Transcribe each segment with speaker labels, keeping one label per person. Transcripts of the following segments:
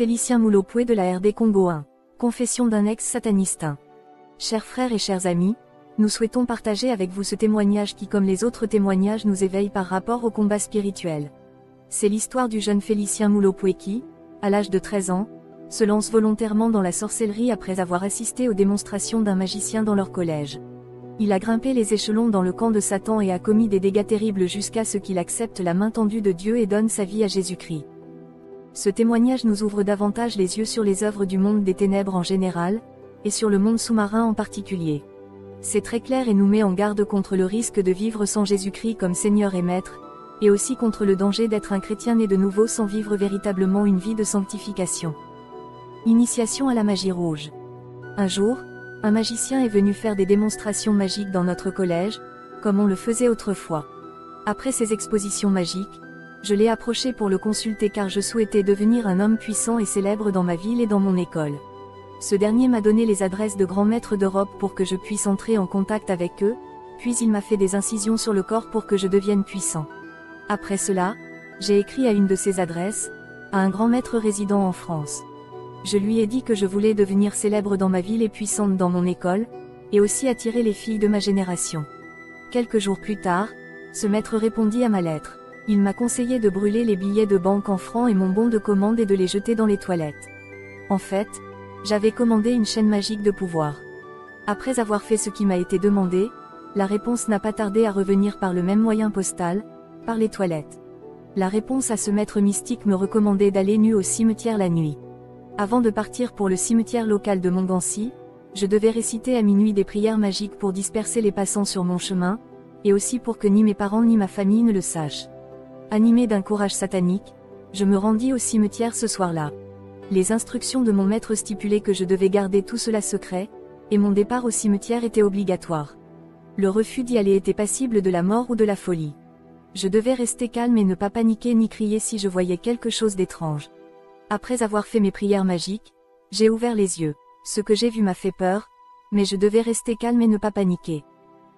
Speaker 1: Félicien Moulopoué de la RD Congo 1. Confession d'un ex-sataniste 1. Chers frères et chers amis, nous souhaitons partager avec vous ce témoignage qui, comme les autres témoignages, nous éveille par rapport au combat spirituel. C'est l'histoire du jeune Félicien Moulopoué qui, à l'âge de 13 ans, se lance volontairement dans la sorcellerie après avoir assisté aux démonstrations d'un magicien dans leur collège. Il a grimpé les échelons dans le camp de Satan et a commis des dégâts terribles jusqu'à ce qu'il accepte la main tendue de Dieu et donne sa vie à Jésus-Christ. Ce témoignage nous ouvre davantage les yeux sur les œuvres du monde des ténèbres en général, et sur le monde sous-marin en particulier. C'est très clair et nous met en garde contre le risque de vivre sans Jésus-Christ comme Seigneur et Maître, et aussi contre le danger d'être un chrétien né de nouveau sans vivre véritablement une vie de sanctification. Initiation à la magie rouge. Un jour, un magicien est venu faire des démonstrations magiques dans notre collège, comme on le faisait autrefois. Après ces expositions magiques, je l'ai approché pour le consulter car je souhaitais devenir un homme puissant et célèbre dans ma ville et dans mon école. Ce dernier m'a donné les adresses de grands maîtres d'Europe pour que je puisse entrer en contact avec eux, puis il m'a fait des incisions sur le corps pour que je devienne puissant. Après cela, j'ai écrit à une de ces adresses, à un grand maître résident en France. Je lui ai dit que je voulais devenir célèbre dans ma ville et puissante dans mon école, et aussi attirer les filles de ma génération. Quelques jours plus tard, ce maître répondit à ma lettre. Il m'a conseillé de brûler les billets de banque en francs et mon bon de commande et de les jeter dans les toilettes. En fait, j'avais commandé une chaîne magique de pouvoir. Après avoir fait ce qui m'a été demandé, la réponse n'a pas tardé à revenir par le même moyen postal, par les toilettes. La réponse à ce maître mystique me recommandait d'aller nu au cimetière la nuit. Avant de partir pour le cimetière local de Montgancy, je devais réciter à minuit des prières magiques pour disperser les passants sur mon chemin, et aussi pour que ni mes parents ni ma famille ne le sachent. Animé d'un courage satanique, je me rendis au cimetière ce soir-là. Les instructions de mon maître stipulaient que je devais garder tout cela secret, et mon départ au cimetière était obligatoire. Le refus d'y aller était passible de la mort ou de la folie. Je devais rester calme et ne pas paniquer ni crier si je voyais quelque chose d'étrange. Après avoir fait mes prières magiques, j'ai ouvert les yeux. Ce que j'ai vu m'a fait peur, mais je devais rester calme et ne pas paniquer.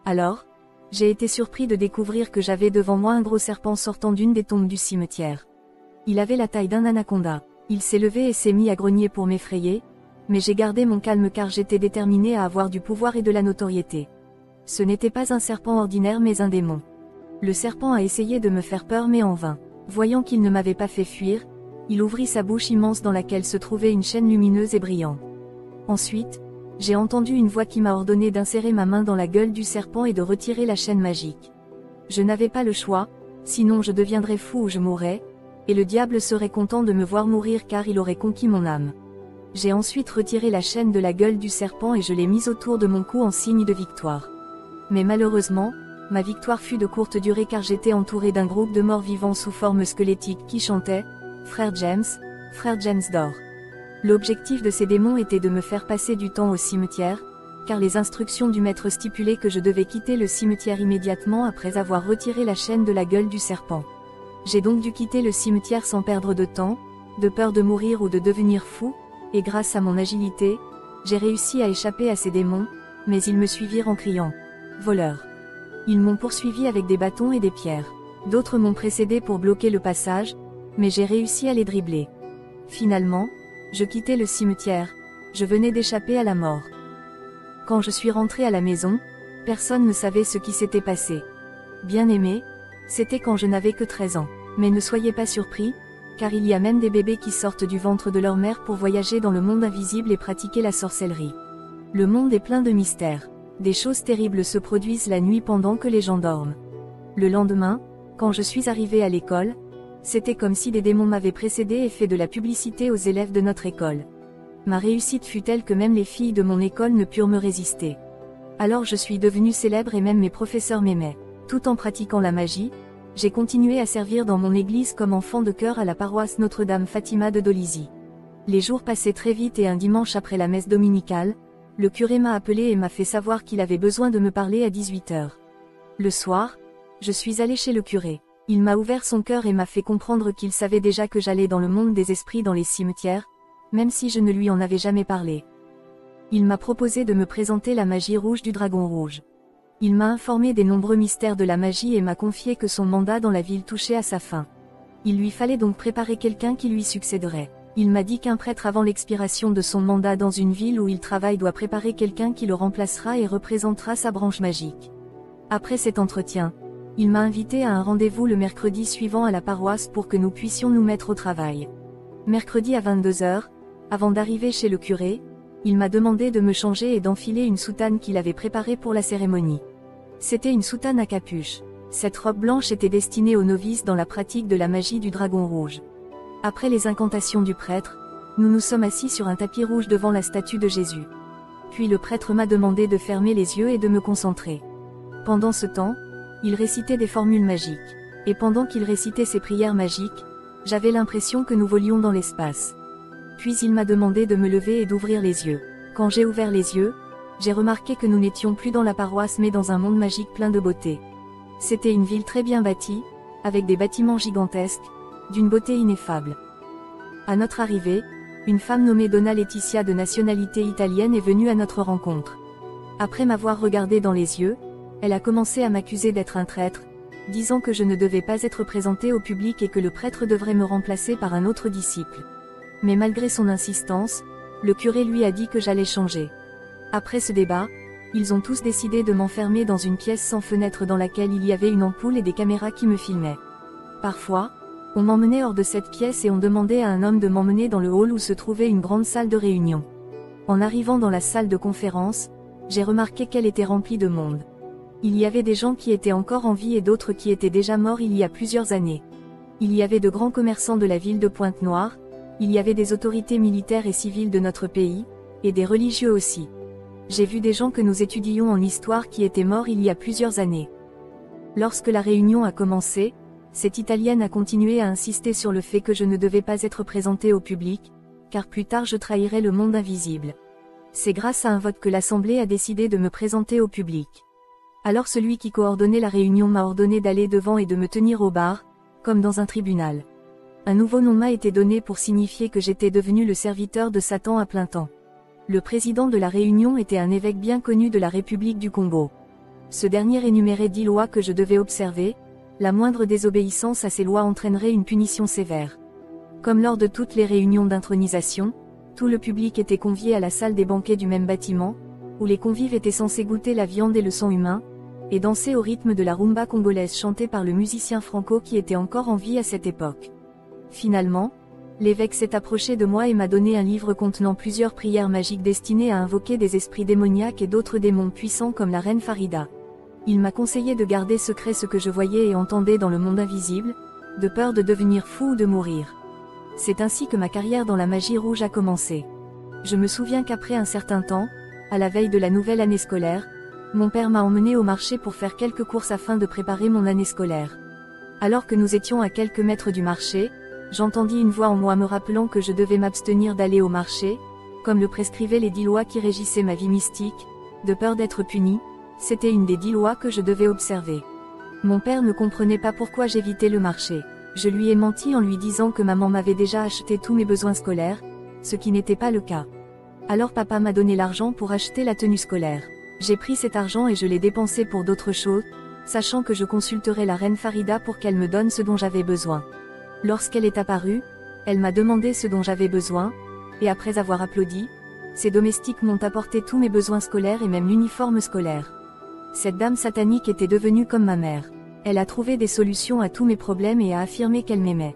Speaker 1: Alors, j'ai été surpris de découvrir que j'avais devant moi un gros serpent sortant d'une des tombes du cimetière. Il avait la taille d'un anaconda. Il s'est levé et s'est mis à grogner pour m'effrayer, mais j'ai gardé mon calme car j'étais déterminé à avoir du pouvoir et de la notoriété. Ce n'était pas un serpent ordinaire mais un démon. Le serpent a essayé de me faire peur mais en vain. Voyant qu'il ne m'avait pas fait fuir, il ouvrit sa bouche immense dans laquelle se trouvait une chaîne lumineuse et brillante. Ensuite, j'ai entendu une voix qui m'a ordonné d'insérer ma main dans la gueule du serpent et de retirer la chaîne magique. Je n'avais pas le choix, sinon je deviendrais fou ou je mourrais, et le diable serait content de me voir mourir car il aurait conquis mon âme. J'ai ensuite retiré la chaîne de la gueule du serpent et je l'ai mise autour de mon cou en signe de victoire. Mais malheureusement, ma victoire fut de courte durée car j'étais entouré d'un groupe de morts vivants sous forme squelettique qui chantait « Frère James dort ». L'objectif de ces démons était de me faire passer du temps au cimetière, car les instructions du maître stipulaient que je devais quitter le cimetière immédiatement après avoir retiré la chaîne de la gueule du serpent. J'ai donc dû quitter le cimetière sans perdre de temps, de peur de mourir ou de devenir fou, et grâce à mon agilité, j'ai réussi à échapper à ces démons, mais ils me suivirent en criant « Voleur !». Ils m'ont poursuivi avec des bâtons et des pierres. D'autres m'ont précédé pour bloquer le passage, mais j'ai réussi à les dribbler. Finalement, je quittais le cimetière, je venais d'échapper à la mort. Quand je suis rentré à la maison, personne ne savait ce qui s'était passé. Bien-aimé, c'était quand je n'avais que 13 ans. Mais ne soyez pas surpris, car il y a même des bébés qui sortent du ventre de leur mère pour voyager dans le monde invisible et pratiquer la sorcellerie. Le monde est plein de mystères. Des choses terribles se produisent la nuit pendant que les gens dorment. Le lendemain, quand je suis arrivé à l'école, c'était comme si des démons m'avaient précédé et fait de la publicité aux élèves de notre école. Ma réussite fut telle que même les filles de mon école ne purent me résister. Alors je suis devenu célèbre et même mes professeurs m'aimaient. Tout en pratiquant la magie, j'ai continué à servir dans mon église comme enfant de chœur à la paroisse Notre-Dame Fatima de Dolisie. Les jours passaient très vite et un dimanche après la messe dominicale, le curé m'a appelé et m'a fait savoir qu'il avait besoin de me parler à 18h. Le soir, je suis allé chez le curé. Il m'a ouvert son cœur et m'a fait comprendre qu'il savait déjà que j'allais dans le monde des esprits dans les cimetières, même si je ne lui en avais jamais parlé. Il m'a proposé de me présenter la magie rouge du dragon rouge. Il m'a informé des nombreux mystères de la magie et m'a confié que son mandat dans la ville touchait à sa fin. Il lui fallait donc préparer quelqu'un qui lui succéderait. Il m'a dit qu'un prêtre avant l'expiration de son mandat dans une ville où il travaille doit préparer quelqu'un qui le remplacera et représentera sa branche magique. Après cet entretien, il m'a invité à un rendez-vous le mercredi suivant à la paroisse pour que nous puissions nous mettre au travail. Mercredi à 22h, avant d'arriver chez le curé, il m'a demandé de me changer et d'enfiler une soutane qu'il avait préparée pour la cérémonie. C'était une soutane à capuche. Cette robe blanche était destinée aux novices dans la pratique de la magie du dragon rouge. Après les incantations du prêtre, nous nous sommes assis sur un tapis rouge devant la statue de Jésus. Puis le prêtre m'a demandé de fermer les yeux et de me concentrer. Pendant ce temps, il récitait des formules magiques. Et pendant qu'il récitait ces prières magiques, j'avais l'impression que nous volions dans l'espace. Puis il m'a demandé de me lever et d'ouvrir les yeux. Quand j'ai ouvert les yeux, j'ai remarqué que nous n'étions plus dans la paroisse mais dans un monde magique plein de beauté. C'était une ville très bien bâtie, avec des bâtiments gigantesques, d'une beauté ineffable. À notre arrivée, une femme nommée Donna Laetitia de nationalité italienne est venue à notre rencontre. Après m'avoir regardé dans les yeux, elle a commencé à m'accuser d'être un traître, disant que je ne devais pas être présentée au public et que le prêtre devrait me remplacer par un autre disciple. Mais malgré son insistance, le curé lui a dit que j'allais changer. Après ce débat, ils ont tous décidé de m'enfermer dans une pièce sans fenêtre dans laquelle il y avait une ampoule et des caméras qui me filmaient. Parfois, on m'emmenait hors de cette pièce et on demandait à un homme de m'emmener dans le hall où se trouvait une grande salle de réunion. En arrivant dans la salle de conférence, j'ai remarqué qu'elle était remplie de monde. Il y avait des gens qui étaient encore en vie et d'autres qui étaient déjà morts il y a plusieurs années. Il y avait de grands commerçants de la ville de Pointe-Noire, il y avait des autorités militaires et civiles de notre pays, et des religieux aussi. J'ai vu des gens que nous étudions en histoire qui étaient morts il y a plusieurs années. Lorsque la réunion a commencé, cette Italienne a continué à insister sur le fait que je ne devais pas être présentée au public, car plus tard je trahirais le monde invisible. C'est grâce à un vote que l'Assemblée a décidé de me présenter au public. Alors celui qui coordonnait la réunion m'a ordonné d'aller devant et de me tenir au bar, comme dans un tribunal. Un nouveau nom m'a été donné pour signifier que j'étais devenu le serviteur de Satan à plein temps. Le président de la réunion était un évêque bien connu de la République du Congo. Ce dernier énumérait 10 lois que je devais observer, la moindre désobéissance à ces lois entraînerait une punition sévère. Comme lors de toutes les réunions d'intronisation, tout le public était convié à la salle des banquets du même bâtiment, où les convives étaient censés goûter la viande et le sang humain, et danser au rythme de la rumba congolaise chantée par le musicien Franco qui était encore en vie à cette époque. Finalement, l'évêque s'est approché de moi et m'a donné un livre contenant plusieurs prières magiques destinées à invoquer des esprits démoniaques et d'autres démons puissants comme la reine Farida. Il m'a conseillé de garder secret ce que je voyais et entendais dans le monde invisible, de peur de devenir fou ou de mourir. C'est ainsi que ma carrière dans la magie rouge a commencé. Je me souviens qu'après un certain temps, à la veille de la nouvelle année scolaire, mon père m'a emmené au marché pour faire quelques courses afin de préparer mon année scolaire. Alors que nous étions à quelques mètres du marché, j'entendis une voix en moi me rappelant que je devais m'abstenir d'aller au marché, comme le prescrivaient les 10 lois qui régissaient ma vie mystique, de peur d'être puni, c'était une des 10 lois que je devais observer. Mon père ne comprenait pas pourquoi j'évitais le marché. Je lui ai menti en lui disant que maman m'avait déjà acheté tous mes besoins scolaires, ce qui n'était pas le cas. Alors papa m'a donné l'argent pour acheter la tenue scolaire. J'ai pris cet argent et je l'ai dépensé pour d'autres choses, sachant que je consulterais la reine Farida pour qu'elle me donne ce dont j'avais besoin. Lorsqu'elle est apparue, elle m'a demandé ce dont j'avais besoin, et après avoir applaudi, ses domestiques m'ont apporté tous mes besoins scolaires et même l'uniforme scolaire. Cette dame satanique était devenue comme ma mère. Elle a trouvé des solutions à tous mes problèmes et a affirmé qu'elle m'aimait.